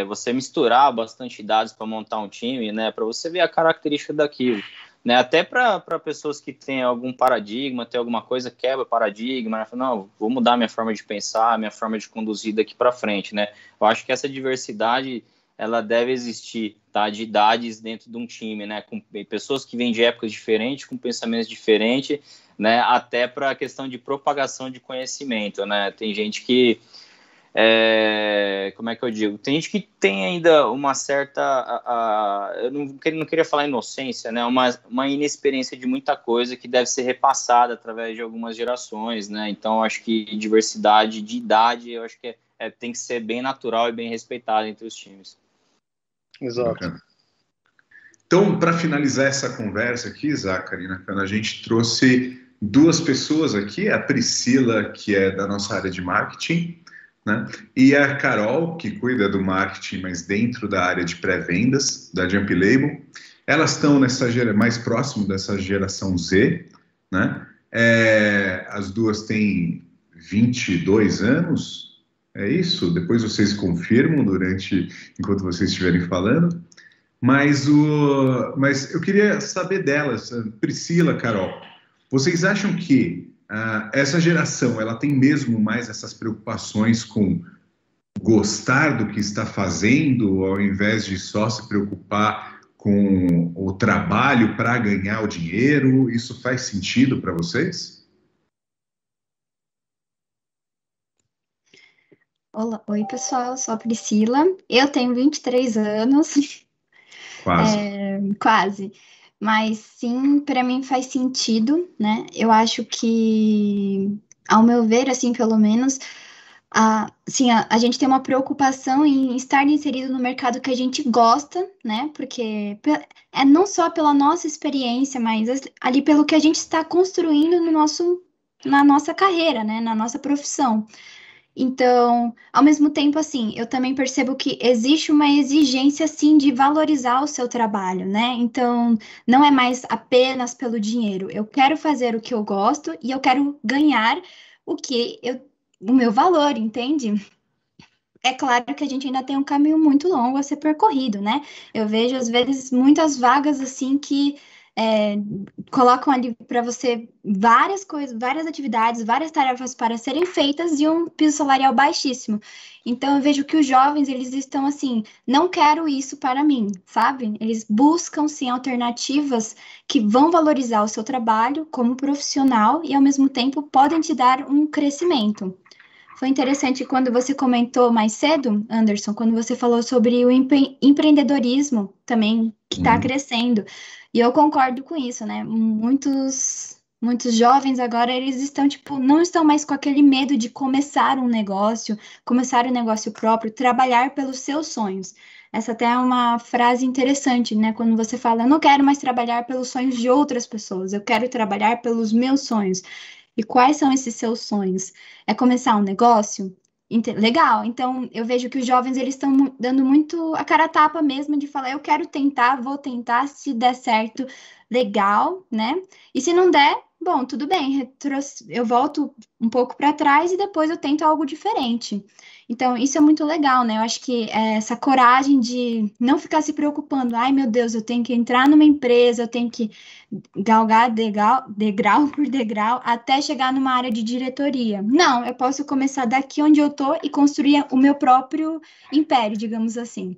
Você misturar bastante dados para montar um time, né? Para você ver a característica daquilo. Né, até para pessoas que têm algum paradigma, tem alguma coisa, quebra paradigma, né, não, vou mudar minha forma de pensar, minha forma de conduzir daqui para frente, né? Eu acho que essa diversidade, ela deve existir, tá? De idades dentro de um time, né? Com pessoas que vêm de épocas diferentes, com pensamentos diferentes, né? Até para a questão de propagação de conhecimento, né? Tem gente que como é que eu digo? Tem gente que tem ainda uma certa, eu não queria falar inocência, né? Uma inexperiência de muita coisa que deve ser repassada através de algumas gerações, né? Então, eu acho que diversidade de idade, eu acho que tem que ser bem natural e bem respeitada entre os times. Exato. Bacana. Então, para finalizar essa conversa aqui, Zachary, a gente trouxe duas pessoas aqui, a Priscila, que é da nossa área de marketing, né? E a Carol, que cuida do marketing, mas dentro da área de pré-vendas, da Jump Label. Elas estão mais próximo dessa geração Z, né? As duas têm 22 anos, é isso? Depois vocês confirmam enquanto vocês estiverem falando. Mas eu queria saber delas, Priscila, Carol, vocês acham que essa geração, ela tem mesmo mais essas preocupações com gostar do que está fazendo, ao invés de só se preocupar com o trabalho para ganhar o dinheiro? Isso faz sentido para vocês? Olá, oi pessoal, eu sou a Priscila, eu tenho 23 anos. Quase. Mas sim, para mim faz sentido, né? Eu acho que, ao meu ver, assim, pelo menos, a gente tem uma preocupação em estar inserido no mercado que a gente gosta, né? Porque é não só pela nossa experiência, mas ali pelo que a gente está construindo na nossa carreira, né? Na nossa profissão. Então, ao mesmo tempo, assim, eu também percebo que existe uma exigência, assim, de valorizar o seu trabalho, né? Então, não é mais apenas pelo dinheiro. Eu quero fazer o que eu gosto e eu quero ganhar o meu valor, entende? É claro que a gente ainda tem um caminho muito longo a ser percorrido, né? Eu vejo, às vezes, muitas vagas, assim, que colocam ali para você várias coisas, várias atividades, várias tarefas para serem feitas e um piso salarial baixíssimo. Então, eu vejo que os jovens, eles estão assim, não quero isso para mim, sabe? Eles buscam, sim, alternativas que vão valorizar o seu trabalho como profissional e, ao mesmo tempo, podem te dar um crescimento. Foi interessante quando você comentou mais cedo, Anderson, quando você falou sobre o empreendedorismo, também que está crescendo. E eu concordo com isso, né? Muitos jovens agora, eles estão, tipo, não estão mais com aquele medo de começar um negócio próprio, trabalhar pelos seus sonhos. Essa até é uma frase interessante, né? Quando você fala, eu não quero mais trabalhar pelos sonhos de outras pessoas, eu quero trabalhar pelos meus sonhos. E quais são esses seus sonhos? É começar um negócio? Legal, então eu vejo que os jovens eles estão dando muito a cara a tapa mesmo de falar, eu quero tentar, vou tentar, se der certo, legal, né? E se não der, bom, tudo bem, eu volto um pouco para trás e depois eu tento algo diferente. Então, isso é muito legal, né? Eu acho que essa coragem de não ficar se preocupando, ai meu Deus, eu tenho que entrar numa empresa, eu tenho que galgar degrau por degrau até chegar numa área de diretoria. Não, eu posso começar daqui onde eu tô e construir o meu próprio império, digamos assim.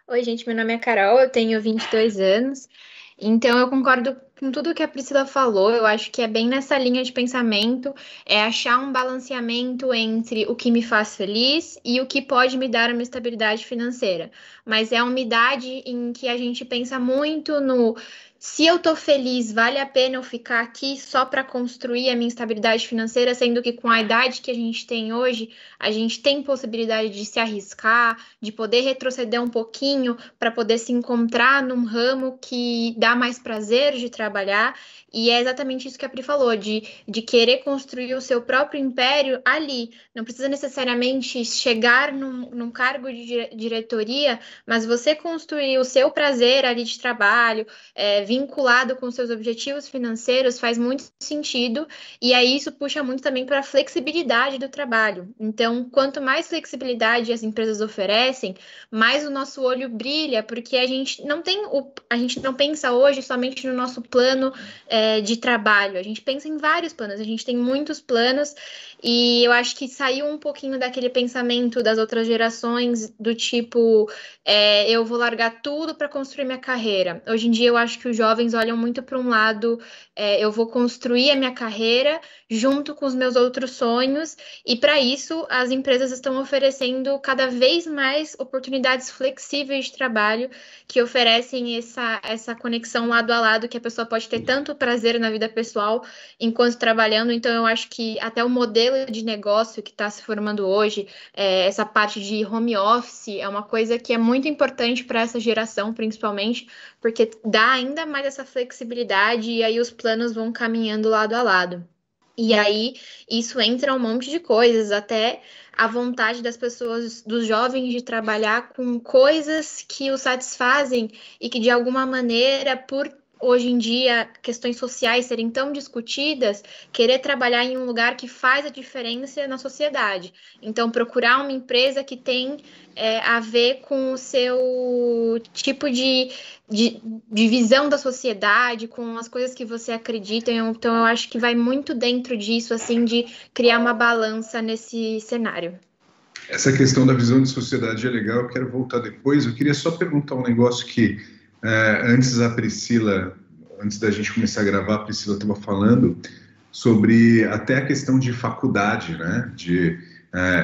Oi, gente, meu nome é Carol, eu tenho 22 anos, então eu concordo com tudo que a Priscila falou, eu acho que é bem nessa linha de pensamento, é achar um balanceamento entre o que me faz feliz e o que pode me dar uma estabilidade financeira, mas é uma idade em que a gente pensa muito no... Se eu tô feliz, vale a pena eu ficar aqui só para construir a minha estabilidade financeira, sendo que com a idade que a gente tem hoje, a gente tem possibilidade de se arriscar, de poder retroceder um pouquinho para poder se encontrar num ramo que dá mais prazer de trabalhar. E é exatamente isso que a Pri falou, de querer construir o seu próprio império ali. Não precisa necessariamente chegar num cargo de diretoria, mas você construir o seu prazer ali de trabalho, vinculado com seus objetivos financeiros, faz muito sentido. E aí isso puxa muito também para a flexibilidade do trabalho. Então, quanto mais flexibilidade as empresas oferecem, mais o nosso olho brilha, porque a gente não pensa hoje somente no nosso plano de trabalho, a gente pensa em vários planos, a gente tem muitos planos, e eu acho que saiu um pouquinho daquele pensamento das outras gerações, do tipo, eu vou largar tudo para construir minha carreira. Hoje em dia eu acho que os jovens olham muito para um lado, eu vou construir a minha carreira junto com os meus outros sonhos, e para isso as empresas estão oferecendo cada vez mais oportunidades flexíveis de trabalho, que oferecem essa conexão lado a lado, que a pessoa pode ter tanto prazer na vida pessoal enquanto trabalhando. Então eu acho que até o modelo de negócio que está se formando hoje, essa parte de home office, é uma coisa que é muito importante para essa geração, principalmente, porque dá ainda mais essa flexibilidade e aí os planos vão caminhando lado a lado. E aí, isso entra um monte de coisas, até a vontade das pessoas, dos jovens, de trabalhar com coisas que os satisfazem e que, de alguma maneira, por hoje em dia, questões sociais serem tão discutidas, querer trabalhar em um lugar que faz a diferença na sociedade. Então, procurar uma empresa que tem a ver com o seu tipo de visão da sociedade, com as coisas que você acredita. Então, eu acho que vai muito dentro disso, assim, de criar uma balança nesse cenário. Essa questão da visão de sociedade é legal, eu quero voltar depois. Eu queria só perguntar um negócio que antes da gente começar a gravar, a Priscila estava falando sobre até a questão de faculdade, né?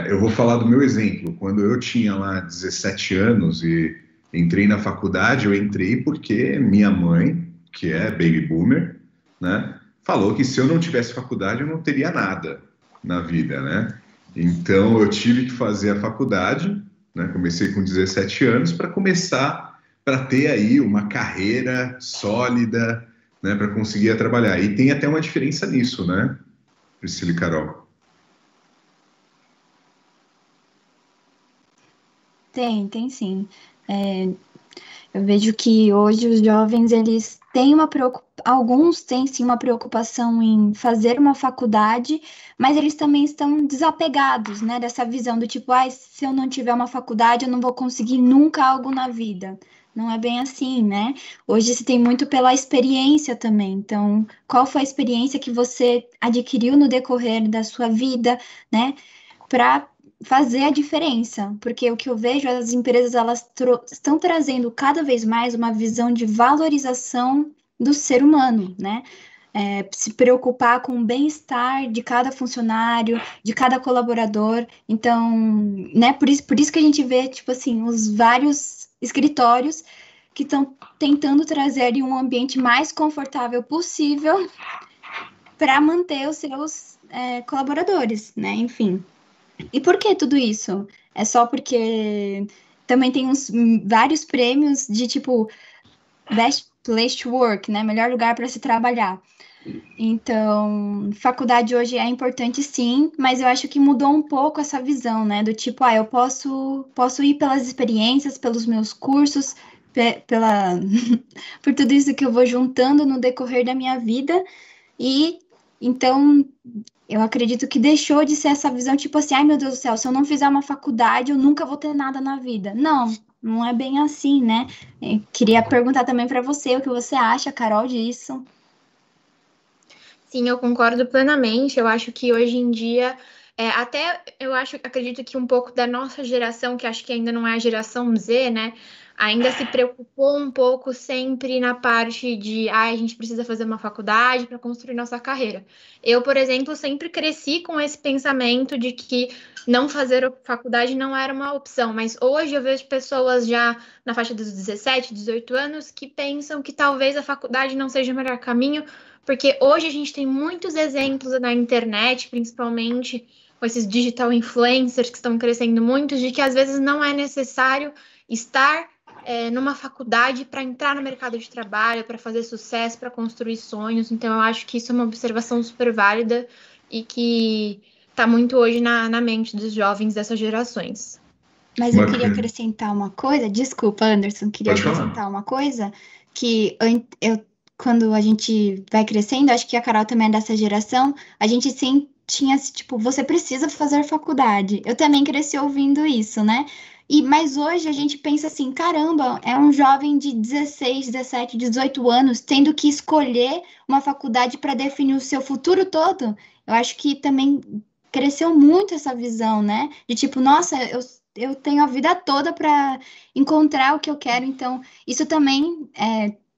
Eu vou falar do meu exemplo. Quando eu tinha lá 17 anos e entrei na faculdade, eu entrei porque minha mãe, que é baby boomer, né, falou que se eu não tivesse faculdade eu não teria nada na vida, né? Então eu tive que fazer a faculdade, né? Comecei com 17 anos para ter aí uma carreira sólida, né, para conseguir trabalhar. E tem até uma diferença nisso, né, Priscila e Carol? Tem sim. Eu vejo que hoje os jovens, eles têm alguns têm sim uma preocupação em fazer uma faculdade, mas eles também estão desapegados, né, dessa visão do tipo, se eu não tiver uma faculdade, eu não vou conseguir nunca algo na vida. Não é bem assim, né? Hoje se tem muito pela experiência também. Então, qual foi a experiência que você adquiriu no decorrer da sua vida, né, para fazer a diferença, porque o que eu vejo, as empresas, elas estão trazendo cada vez mais uma visão de valorização do ser humano, né? se preocupar com o bem-estar de cada funcionário, de cada colaborador. Então, né, por isso que a gente vê, tipo assim, os vários escritórios que estão tentando trazer ali um ambiente mais confortável possível para manter os seus colaboradores, né? Enfim. E por que tudo isso? É só porque também tem vários prêmios de tipo Best Place to Work, né? Melhor lugar para se trabalhar. Então, faculdade hoje é importante sim, mas eu acho que mudou um pouco essa visão, né? Do tipo, eu posso ir pelas experiências, pelos meus cursos, pela por tudo isso que eu vou juntando no decorrer da minha vida. E então eu acredito que deixou de ser essa visão, tipo assim, ai meu Deus do céu, se eu não fizer uma faculdade, eu nunca vou ter nada na vida. Não é bem assim, né? Eu queria perguntar também para você o que você acha, Carol, disso. Sim, eu concordo plenamente. Eu acho que hoje em dia, acredito que um pouco da nossa geração, que acho que ainda não é a geração Z, né? Ainda se preocupou um pouco sempre na parte de, a gente precisa fazer uma faculdade para construir nossa carreira. Eu, por exemplo, sempre cresci com esse pensamento de que não fazer faculdade não era uma opção, mas hoje eu vejo pessoas já na faixa dos 17, 18 anos que pensam que talvez a faculdade não seja o melhor caminho, porque hoje a gente tem muitos exemplos na internet, principalmente com esses digital influencers que estão crescendo muito, de que às vezes não é necessário estar numa faculdade para entrar no mercado de trabalho, para fazer sucesso, para construir sonhos. Então, eu acho que isso é uma observação super válida e que está muito hoje na mente dos jovens dessas gerações. Mas eu queria acrescentar uma coisa, desculpa, Anderson, queria acrescentar uma coisa, que quando a gente vai crescendo, acho que a Carol também é dessa geração, a gente sempre tinha, tipo, você precisa fazer faculdade. Eu também cresci ouvindo isso, né? Mas hoje a gente pensa assim, caramba, é um jovem de 16, 17, 18 anos tendo que escolher uma faculdade para definir o seu futuro todo. Eu acho que também cresceu muito essa visão, né? De tipo, nossa, eu tenho a vida toda para encontrar o que eu quero. Então, isso também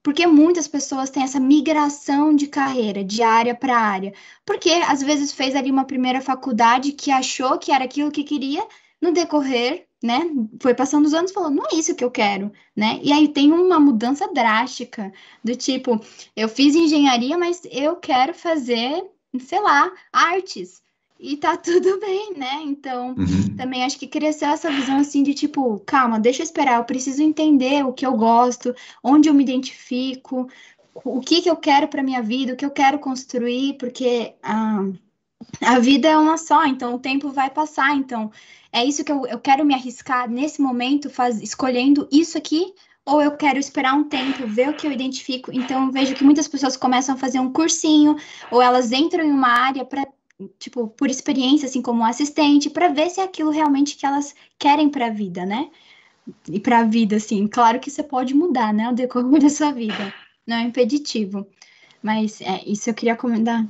porque muitas pessoas têm essa migração de carreira, de área para área. Porque às vezes fez ali uma primeira faculdade que achou que era aquilo que queria, no decorrer, né? Foi passando os anos e falou, não é isso que eu quero, né? E aí tem uma mudança drástica, do tipo, eu fiz engenharia, mas eu quero fazer, sei lá, artes. E tá tudo bem, né? Então, também acho que cresceu essa visão assim de tipo, calma, deixa eu esperar, eu preciso entender o que eu gosto, onde eu me identifico, o que eu quero para minha vida, o que eu quero construir, porque a vida é uma só, então o tempo vai passar. Então, é isso que eu quero me arriscar nesse momento, escolhendo isso aqui, ou eu quero esperar um tempo, ver o que eu identifico. Então, eu vejo que muitas pessoas começam a fazer um cursinho, ou elas entram em uma área para, tipo, por experiência, assim como assistente, para ver se é aquilo realmente que elas querem para a vida, né? E para a vida, assim, claro que você pode mudar, né, ao decorrer da sua vida, não é impeditivo. Mas isso eu queria comentar.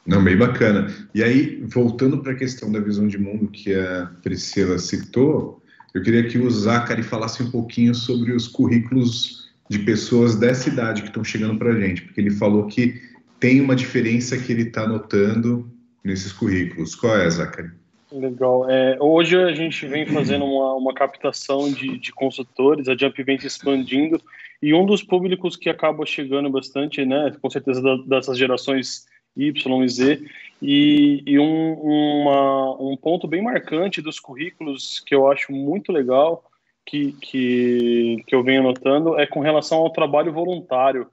Não, bem bacana. E aí, voltando para a questão da visão de mundo que a Priscila citou, eu queria que o Zacari falasse um pouquinho sobre os currículos de pessoas dessa idade que estão chegando para a gente, porque ele falou que tem uma diferença que ele está notando nesses currículos. Qual é, Zacari? Legal. Hoje a gente vem fazendo uma captação de consultores, a Jump vem se expandindo, e um dos públicos que acaba chegando bastante, né, com certeza dessas gerações Y e Z, e um ponto bem marcante dos currículos que eu acho muito legal, que eu venho notando, é com relação ao trabalho voluntário.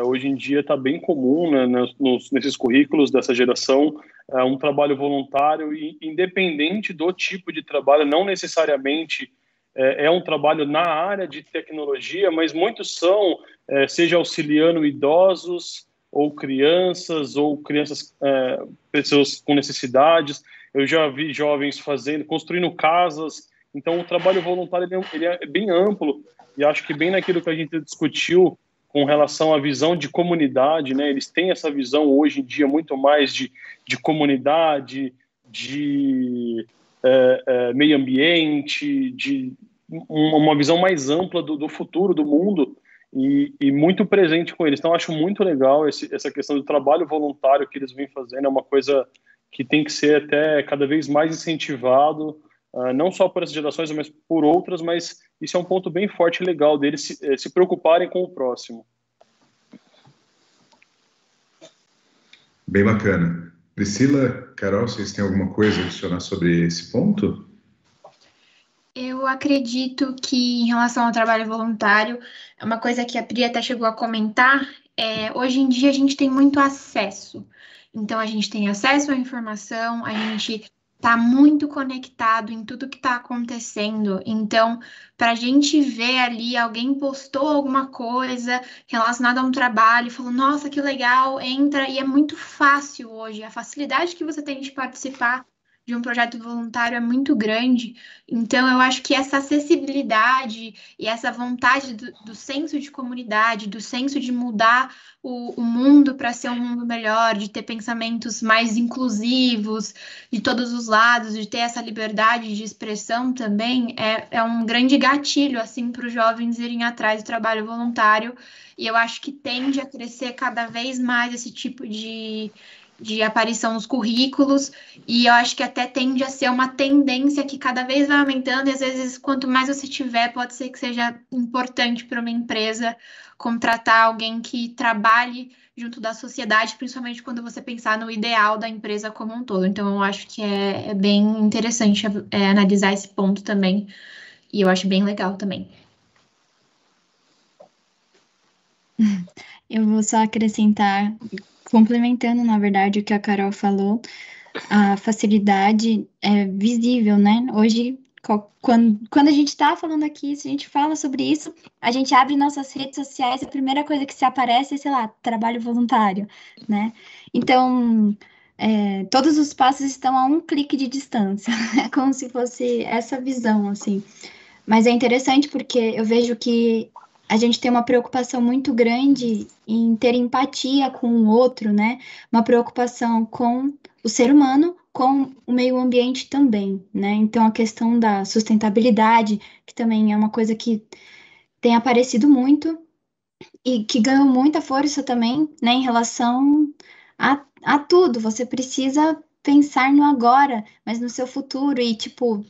Hoje em dia está bem comum, né, nesses currículos dessa geração, um trabalho voluntário, e independente do tipo de trabalho, não necessariamente é um trabalho na área de tecnologia, mas muitos são, seja auxiliando idosos, ou crianças, pessoas com necessidades. Eu já vi jovens construindo casas. Então, o trabalho voluntário ele é bem amplo, e acho que bem naquilo que a gente discutiu com relação à visão de comunidade, né? Eles têm essa visão hoje em dia muito mais de comunidade, de meio ambiente, de uma visão mais ampla do futuro do mundo. e muito presente com eles. Então, eu acho muito legal essa questão do trabalho voluntário que eles vêm fazendo, é uma coisa que tem que ser até cada vez mais incentivado, não só por essas gerações, mas por outras, mas isso é um ponto bem forte e legal deles se preocuparem com o próximo. Bem bacana. Priscila, Carol, vocês têm alguma coisa a adicionar sobre esse ponto? Eu acredito que, em relação ao trabalho voluntário, é uma coisa que a Pri até chegou a comentar, hoje em dia a gente tem muito acesso. Então, a gente tem acesso à informação, a gente está muito conectado em tudo que está acontecendo. Então, para a gente ver ali, alguém postou alguma coisa relacionada a um trabalho e falou, nossa, que legal, entra, e é muito fácil hoje. A facilidade que você tem de participar de um projeto voluntário é muito grande. Então, eu acho que essa acessibilidade e essa vontade do senso de comunidade, do senso de mudar o mundo para ser um mundo melhor, de ter pensamentos mais inclusivos de todos os lados, de ter essa liberdade de expressão também, é um grande gatilho assim, para os jovens irem atrás do trabalho voluntário. E eu acho que tende a crescer cada vez mais esse tipo de aparição nos currículos, e eu acho que até tende a ser uma tendência que cada vez vai aumentando, e às vezes, quanto mais você tiver, pode ser que seja importante para uma empresa contratar alguém que trabalhe junto da sociedade, principalmente quando você pensar no ideal da empresa como um todo. Então, eu acho que é bem interessante analisar esse ponto também, e eu acho bem legal também. Eu vou só acrescentar, complementando, na verdade, o que a Carol falou, a facilidade é visível, né? Hoje, quando a gente está falando aqui, se a gente fala sobre isso, a gente abre nossas redes sociais, a primeira coisa que se aparece é, sei lá, trabalho voluntário, né? Então, todos os passos estão a um clique de distância, é como se fosse essa visão, assim. Mas é interessante porque eu vejo que a gente tem uma preocupação muito grande em ter empatia com o outro, né? Uma preocupação com o ser humano, com o meio ambiente também, né? Então, a questão da sustentabilidade, que também é uma coisa que tem aparecido muito e que ganhou muita força também, né? Em relação a tudo. Você precisa pensar no agora, mas no seu futuro e, tipo,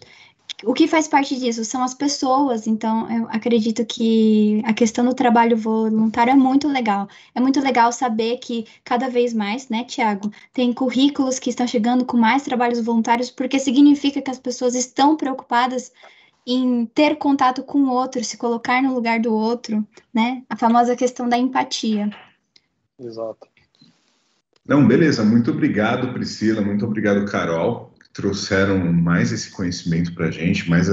o que faz parte disso são as pessoas, então eu acredito que a questão do trabalho voluntário é muito legal. É muito legal saber que cada vez mais, né, Tiago, tem currículos que estão chegando com mais trabalhos voluntários, porque significa que as pessoas estão preocupadas em ter contato com o outro, se colocar no lugar do outro, né? A famosa questão da empatia. Exato. Não, beleza. Muito obrigado, Priscila. Muito obrigado, Carol. Trouxeram mais esse conhecimento para a gente, mais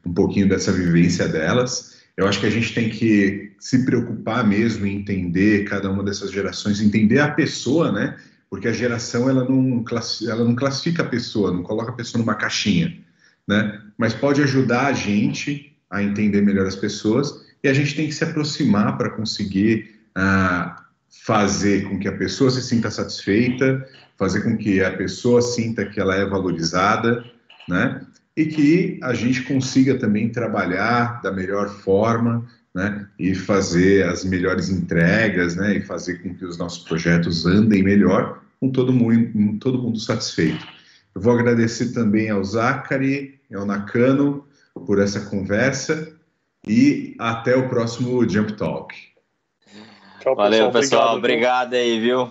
um pouquinho dessa vivência delas. Eu acho que a gente tem que se preocupar mesmo em entender cada uma dessas gerações, entender a pessoa, né? Porque a geração ela não classifica a pessoa, não coloca a pessoa numa caixinha, né? Mas pode ajudar a gente a entender melhor as pessoas, e a gente tem que se aproximar para conseguir fazer com que a pessoa se sinta satisfeita, fazer com que a pessoa sinta que ela é valorizada, né? E que a gente consiga também trabalhar da melhor forma, né? E fazer as melhores entregas, né? E fazer com que os nossos projetos andem melhor, com todo mundo satisfeito. Eu vou agradecer também ao Zachary e ao Nakano por essa conversa e até o próximo Jump Talk. Tchau, valeu, pessoal. Obrigado aí, viu?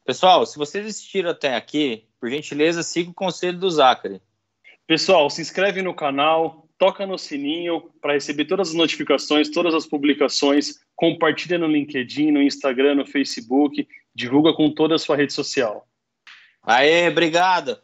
Pessoal, se vocês assistiram até aqui, por gentileza, siga o conselho do Zachary. Pessoal, se inscreve no canal, toca no sininho para receber todas as notificações, todas as publicações, compartilha no LinkedIn, no Instagram, no Facebook, divulga com toda a sua rede social. Aê, obrigado!